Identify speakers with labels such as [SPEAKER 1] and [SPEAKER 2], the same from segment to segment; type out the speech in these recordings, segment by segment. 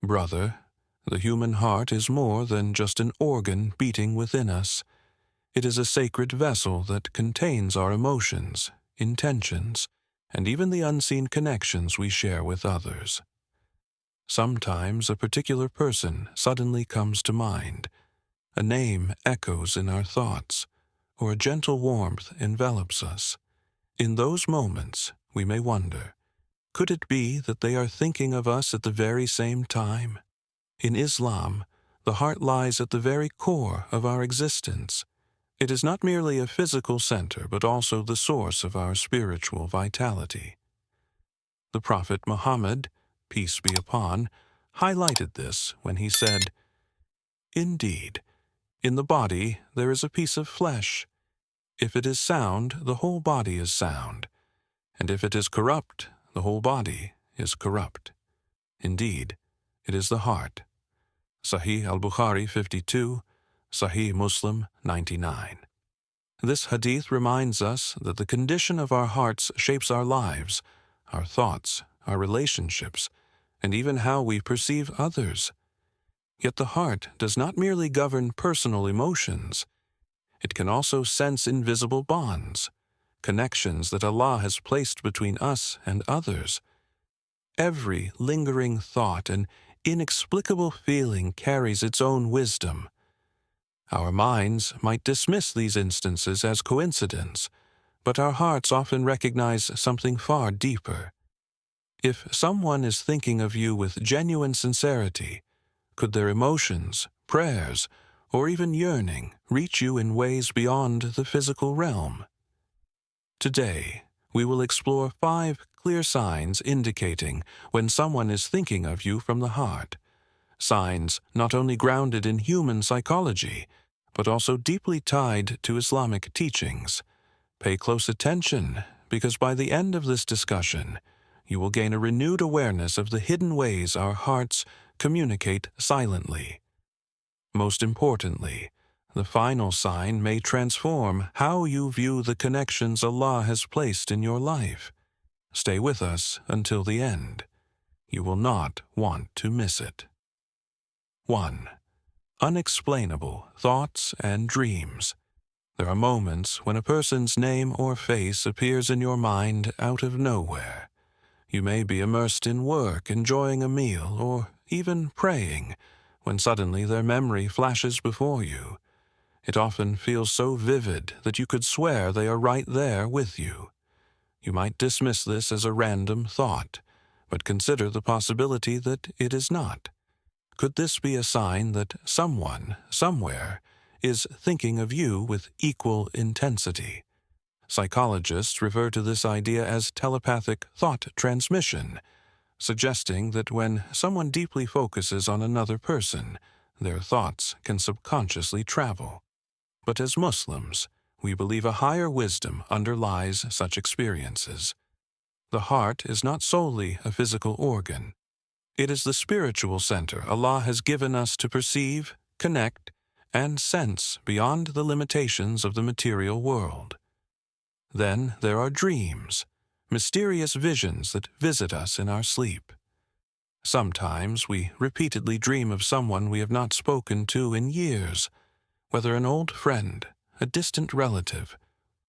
[SPEAKER 1] Brother, the human heart is more than just an organ beating within us. It is a sacred vessel that contains our emotions, intentions, and even the unseen connections we share with others. Sometimes a particular person suddenly comes to mind. A name echoes in our thoughts, or a gentle warmth envelops us. In those moments, we may wonder, could it be that they are thinking of us at the very same time? In Islam, the heart lies at the very core of our existence. It is not merely a physical center, but also the source of our spiritual vitality. The Prophet Muhammad, peace be upon, highlighted this when he said, "Indeed, in the body there is a piece of flesh. If it is sound, the whole body is sound, and if it is corrupt, the whole body is corrupt. Indeed, it is the heart." Sahih al-Bukhari 52, Sahih Muslim 99. This hadith reminds us that the condition of our hearts shapes our lives, our thoughts, our relationships, and even how we perceive others. Yet the heart does not merely govern personal emotions. It can also sense invisible bonds, connections that Allah has placed between us and others. Every lingering thought and inexplicable feeling carries its own wisdom. Our minds might dismiss these instances as coincidence, but our hearts often recognize something far deeper. If someone is thinking of you with genuine sincerity, could their emotions, prayers, or even yearning reach you in ways beyond the physical realm? Today, we will explore 5 clear signs indicating when someone is thinking of you from the heart. Signs not only grounded in human psychology, but also deeply tied to Islamic teachings. Pay close attention, because by the end of this discussion, you will gain a renewed awareness of the hidden ways our hearts communicate silently. Most importantly, the final sign may transform how you view the connections Allah has placed in your life. Stay with us until the end. You will not want to miss it. 1. Unexplainable thoughts and dreams. There are moments when a person's name or face appears in your mind out of nowhere. You may be immersed in work, enjoying a meal, or even praying, when suddenly their memory flashes before you. It often feels so vivid that you could swear they are right there with you. You might dismiss this as a random thought, but consider the possibility that it is not. Could this be a sign that someone, somewhere, is thinking of you with equal intensity? Psychologists refer to this idea as telepathic thought transmission, suggesting that when someone deeply focuses on another person, their thoughts can subconsciously travel. But as Muslims, we believe a higher wisdom underlies such experiences. The heart is not solely a physical organ. It is the spiritual center Allah has given us to perceive, connect, and sense beyond the limitations of the material world. Then there are dreams, mysterious visions that visit us in our sleep. Sometimes we repeatedly dream of someone we have not spoken to in years, whether an old friend, a distant relative,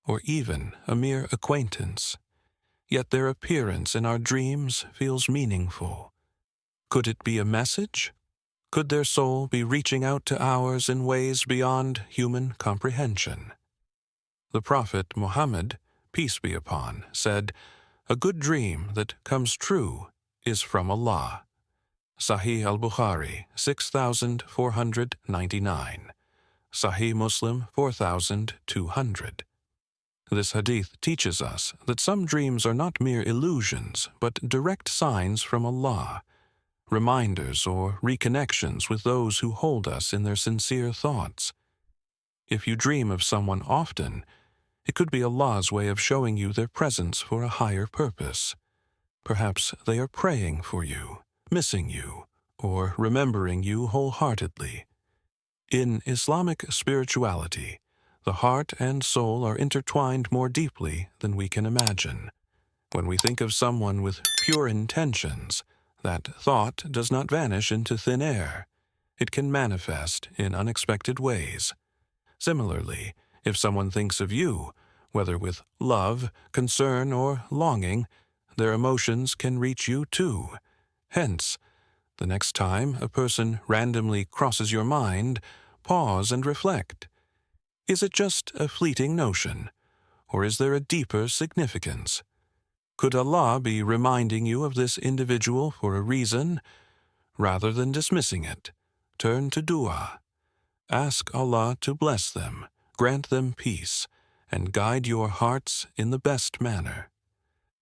[SPEAKER 1] or even a mere acquaintance. Yet their appearance in our dreams feels meaningful. Could it be a message? Could their soul be reaching out to ours in ways beyond human comprehension? The Prophet Muhammad, peace be upon, said, "A good dream that comes true is from Allah." Sahih al-Bukhari 6499, Sahih Muslim 4200. This hadith teaches us that some dreams are not mere illusions, but direct signs from Allah, reminders or reconnections with those who hold us in their sincere thoughts. If you dream of someone often, it could be Allah's way of showing you their presence for a higher purpose. Perhaps they are praying for you, missing you, or remembering you wholeheartedly. In Islamic spirituality, the heart and soul are intertwined more deeply than we can imagine. When we think of someone with pure intentions, That thought does not vanish into thin air. It can manifest in unexpected ways. Similarly, if someone thinks of you, whether with love, concern, or longing, their emotions can reach you too. Hence, the next time a person randomly crosses your mind, pause and reflect. Is it just a fleeting notion, or is there a deeper significance? Could Allah be reminding you of this individual for a reason? Rather than dismissing it, turn to dua. Ask Allah to bless them, grant them peace, and guide your hearts in the best manner.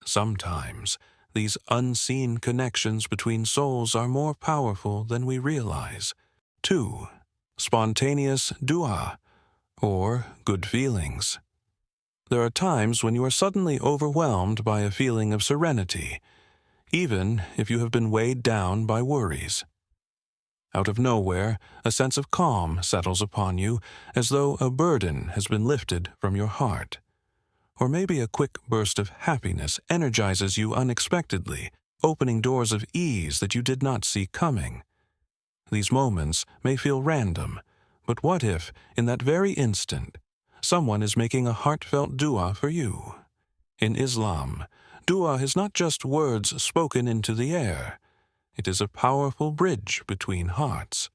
[SPEAKER 1] Sometimes, these unseen connections between souls are more powerful than we realize. 2. Spontaneous dua, or good feelings. There are times when you are suddenly overwhelmed by a feeling of serenity, even if you have been weighed down by worries. Out of nowhere, a sense of calm settles upon you, as though a burden has been lifted from your heart. Or maybe a quick burst of happiness energizes you unexpectedly, opening doors of ease that you did not see coming. These moments may feel random, but what if, in that very instant, someone is making a heartfelt dua for you? In Islam, dua is not just words spoken into the air. It is a powerful bridge between hearts.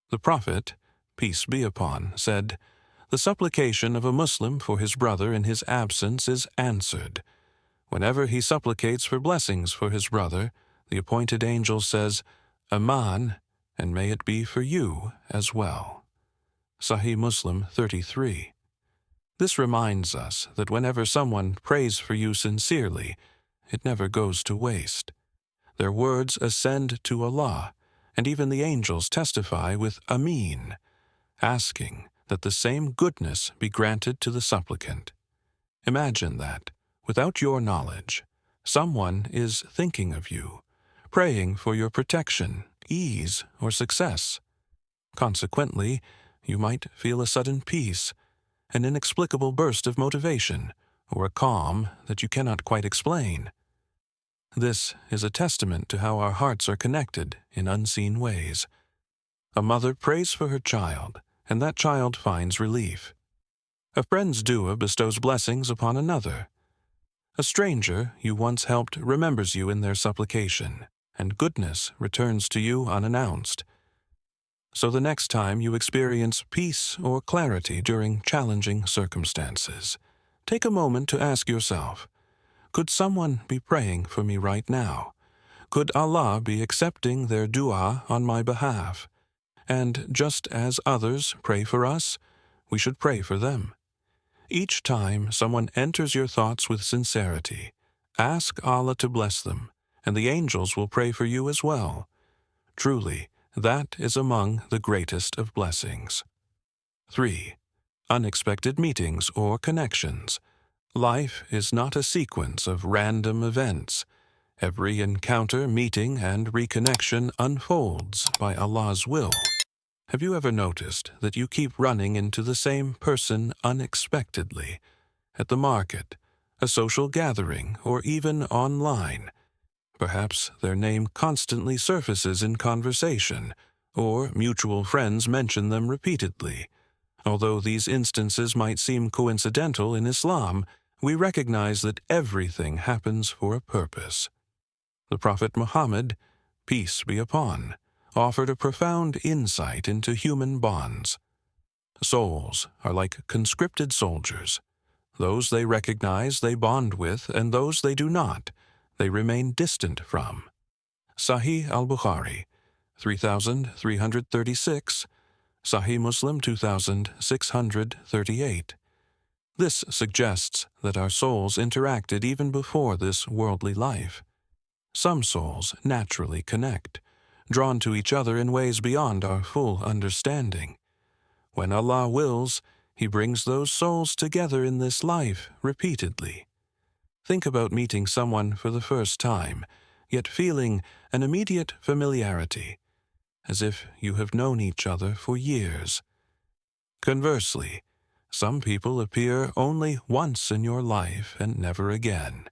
[SPEAKER 1] The Prophet, peace be upon, said, "The supplication of a Muslim for his brother in his absence is answered. Whenever he supplicates for blessings for his brother, the appointed angel says, 'Aman, and may it be for you as well.'" Sahih Muslim 33. This reminds us that whenever someone prays for you sincerely, it never goes to waste. Their words ascend to Allah, and even the angels testify with Ameen, asking that the same goodness be granted to the supplicant. Imagine that, without your knowledge, someone is thinking of you, praying for your protection, ease, or success. Consequently, you might feel a sudden peace, an inexplicable burst of motivation, or a calm that you cannot quite explain. This is a testament to how our hearts are connected in unseen ways. A mother prays for her child, and that child finds relief. A friend's dua bestows blessings upon another. A stranger you once helped remembers you in their supplication, and goodness returns to you unannounced. So the next time you experience peace or clarity during challenging circumstances, take a moment to ask yourself, could someone be praying for me right now? Could Allah be accepting their dua on my behalf? And just as others pray for us, we should pray for them. Each time someone enters your thoughts with sincerity, ask Allah to bless them, and the angels will pray for you as well. Truly, that is among the greatest of blessings. 3. Unexpected meetings or connections. Life is not a sequence of random events. Every encounter, meeting, and reconnection unfolds by Allah's will. Have you ever noticed that you keep running into the same person unexpectedly? At the market, a social gathering, or even online? Perhaps their name constantly surfaces in conversation, or mutual friends mention them repeatedly. Although these instances might seem coincidental in Islam, we recognize that everything happens for a purpose. The Prophet Muhammad, peace be upon, offered a profound insight into human bonds. Souls are like conscripted soldiers. Those they recognize they bond with, and those they do not, they remain distant from. Sahih al-Bukhari, 3336, Sahih Muslim 2638. This suggests that our souls interacted even before this worldly life. Some souls naturally connect, drawn to each other in ways beyond our full understanding. When Allah wills, He brings those souls together in this life repeatedly. Think about meeting someone for the first time, yet feeling an immediate familiarity, as if you have known each other for years. Conversely, some people appear only once in your life and never again.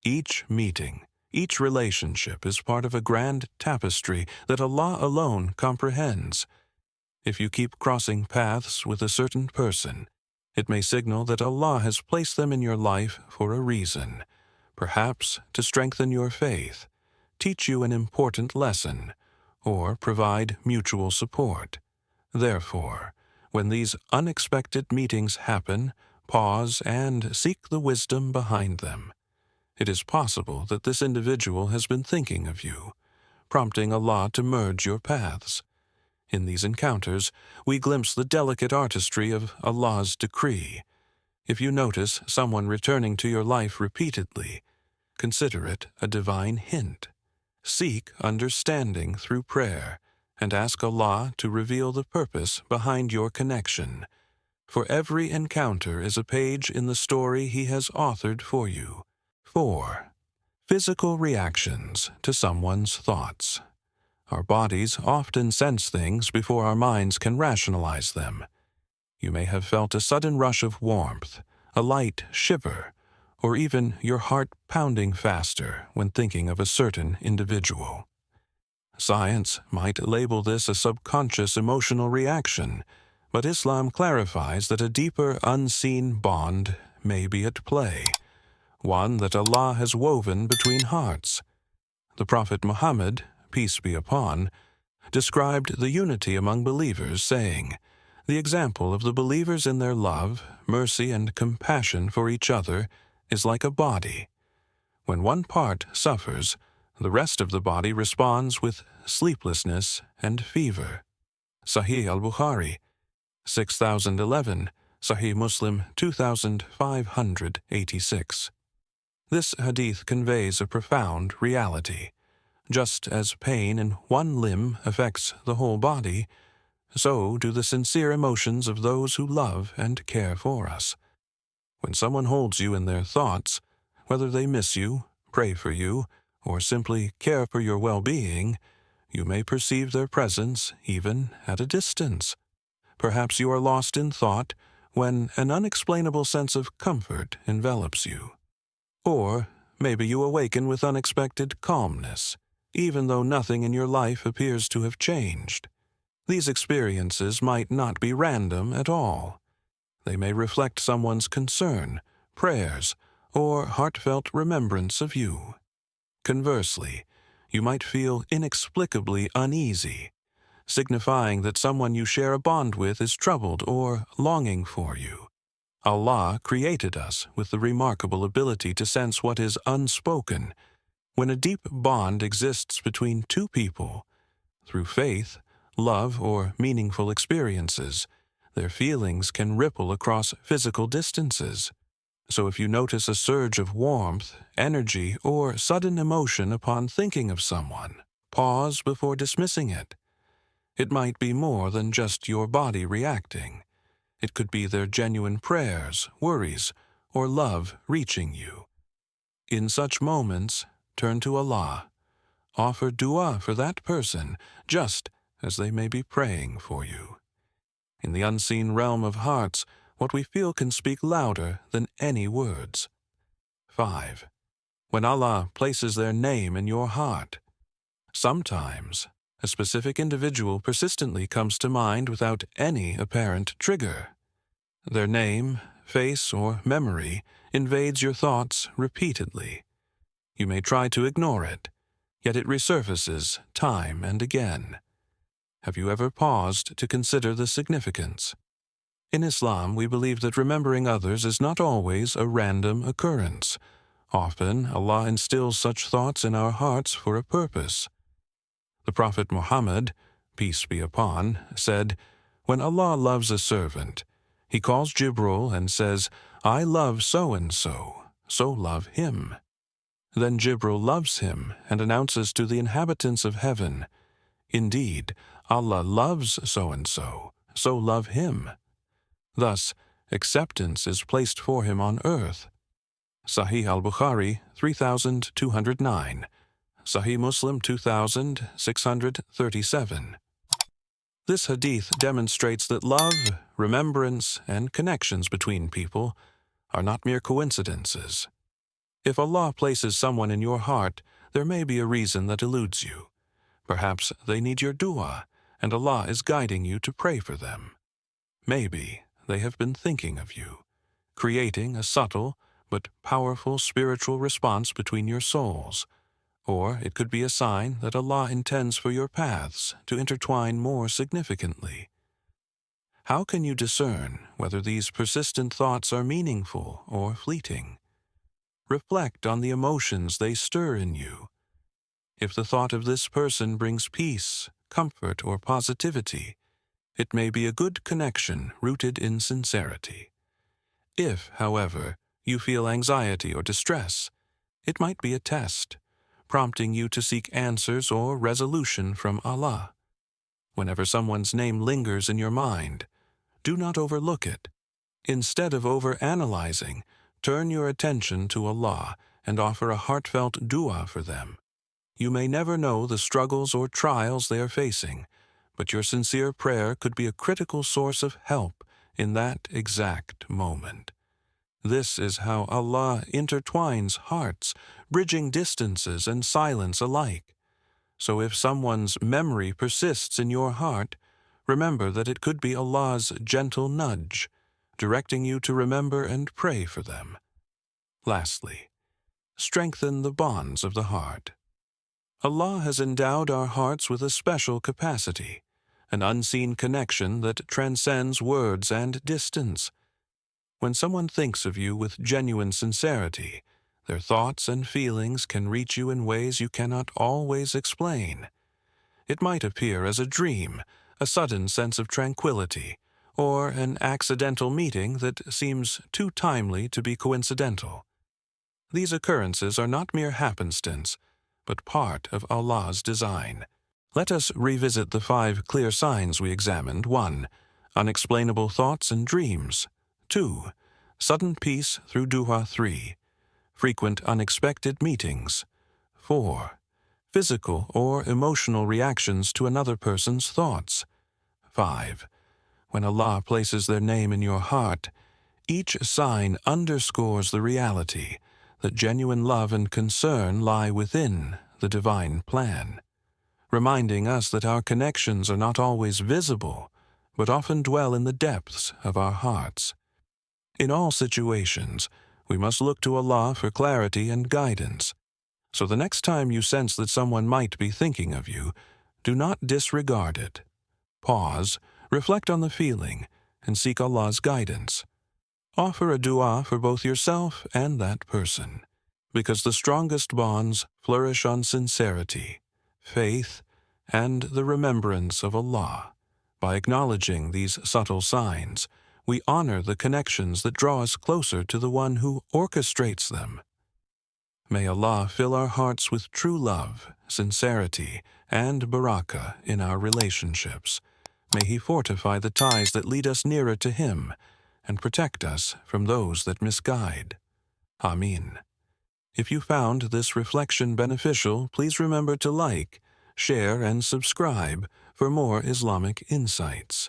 [SPEAKER 1] Each meeting, Each relationship is part of a grand tapestry that Allah alone comprehends. If you keep crossing paths with a certain person, it may signal that Allah has placed them in your life for a reason, perhaps to strengthen your faith, teach you an important lesson, or provide mutual support. Therefore, when these unexpected meetings happen, pause and seek the wisdom behind them. It is possible that this individual has been thinking of you, prompting Allah to merge your paths. In these encounters, we glimpse the delicate artistry of Allah's decree. If you notice someone returning to your life repeatedly, consider it a divine hint. Seek understanding through prayer, and ask Allah to reveal the purpose behind your connection. For every encounter is a page in the story He has authored for you. 4. Physical reactions to someone's thoughts. Our bodies often sense things before our minds can rationalize them. You may have felt a sudden rush of warmth, a light shiver, or even your heart pounding faster when thinking of a certain individual. Science might label this a subconscious emotional reaction, but Islam clarifies that a deeper unseen bond may be at play, one that Allah has woven between hearts. The Prophet Muhammad, peace be upon, described the unity among believers, saying, "The example of the believers in their love, mercy, and compassion for each other is like a body. When one part suffers, the rest of the body responds with sleeplessness and fever." Sahih al-Bukhari, 6011, Sahih Muslim 2586. This hadith conveys a profound reality. Just as pain in one limb affects the whole body, so do the sincere emotions of those who love and care for us. When someone holds you in their thoughts, whether they miss you, pray for you, or simply care for your well-being, you may perceive their presence even at a distance. Perhaps you are lost in thought when an unexplainable sense of comfort envelops you. Or maybe you awaken with unexpected calmness, even though nothing in your life appears to have changed. These experiences might not be random at all. They may reflect someone's concern, prayers, or heartfelt remembrance of you. Conversely, you might feel inexplicably uneasy, signifying that someone you share a bond with is troubled or longing for you. Allah created us with the remarkable ability to sense what is unspoken. When a deep bond exists between two people, through faith, love, or meaningful experiences, their feelings can ripple across physical distances. So if you notice a surge of warmth, energy, or sudden emotion upon thinking of someone, pause before dismissing it. It might be more than just your body reacting. It could be their genuine prayers, worries, or love reaching you. In such moments, turn to Allah. Offer dua for that person, just as they may be praying for you. In the unseen realm of hearts, what we feel can speak louder than any words. 5. When Allah places their name in your heart. Sometimes, a specific individual persistently comes to mind without any apparent trigger. Their name, face, or memory invades your thoughts repeatedly. You may try to ignore it, yet it resurfaces time and again. Have you ever paused to consider the significance? In Islam, we believe that remembering others is not always a random occurrence. Often, Allah instills such thoughts in our hearts for a purpose. The Prophet Muhammad, peace be upon, said, "When Allah loves a servant, He calls Jibril and says, 'I love so-and-so, so love him.' Then Jibril loves him and announces to the inhabitants of heaven, 'Indeed, Allah loves so-and-so, so love him.' Thus, acceptance is placed for him on earth." Sahih al-Bukhari, 3209. Sahih Muslim 2637. This hadith demonstrates that love, remembrance, and connections between people are not mere coincidences. If Allah places someone in your heart, there may be a reason that eludes you. Perhaps they need your dua, and Allah is guiding you to pray for them. Maybe they have been thinking of you, creating a subtle but powerful spiritual response between your souls. Or it could be a sign that Allah intends for your paths to intertwine more significantly. How can you discern whether these persistent thoughts are meaningful or fleeting? Reflect on the emotions they stir in you. If the thought of this person brings peace, comfort, or positivity, it may be a good connection rooted in sincerity. If, however, you feel anxiety or distress, it might be a test, prompting you to seek answers or resolution from Allah. Whenever someone's name lingers in your mind, do not overlook it. Instead of overanalyzing, turn your attention to Allah and offer a heartfelt dua for them. You may never know the struggles or trials they are facing, but your sincere prayer could be a critical source of help in that exact moment. This is how Allah intertwines hearts, bridging distances and silence alike. So if someone's memory persists in your heart, remember that it could be Allah's gentle nudge, directing you to remember and pray for them. Lastly, strengthen the bonds of the heart. Allah has endowed our hearts with a special capacity, an unseen connection that transcends words and distance. When someone thinks of you with genuine sincerity, their thoughts and feelings can reach you in ways you cannot always explain. It might appear as a dream, a sudden sense of tranquility, or an accidental meeting that seems too timely to be coincidental. These occurrences are not mere happenstance, but part of Allah's design. Let us revisit the 5 clear signs we examined. 1. Unexplainable thoughts and dreams. 2. Sudden peace through dua. 3. Frequent unexpected meetings. 4. Physical or emotional reactions to another person's thoughts. 5. When Allah places their name in your heart, each sign underscores the reality that genuine love and concern lie within the divine plan, reminding us that our connections are not always visible, but often dwell in the depths of our hearts. In all situations, we must look to Allah for clarity and guidance. So the next time you sense that someone might be thinking of you, do not disregard it. Pause, reflect on the feeling, and seek Allah's guidance. Offer a dua for both yourself and that person, because the strongest bonds flourish on sincerity, faith, and the remembrance of Allah. By acknowledging these subtle signs, we honor the connections that draw us closer to the one who orchestrates them. May Allah fill our hearts with true love, sincerity, and barakah in our relationships. May He fortify the ties that lead us nearer to Him and protect us from those that misguide. Ameen. If you found this reflection beneficial, please remember to like, share, and subscribe for more Islamic insights.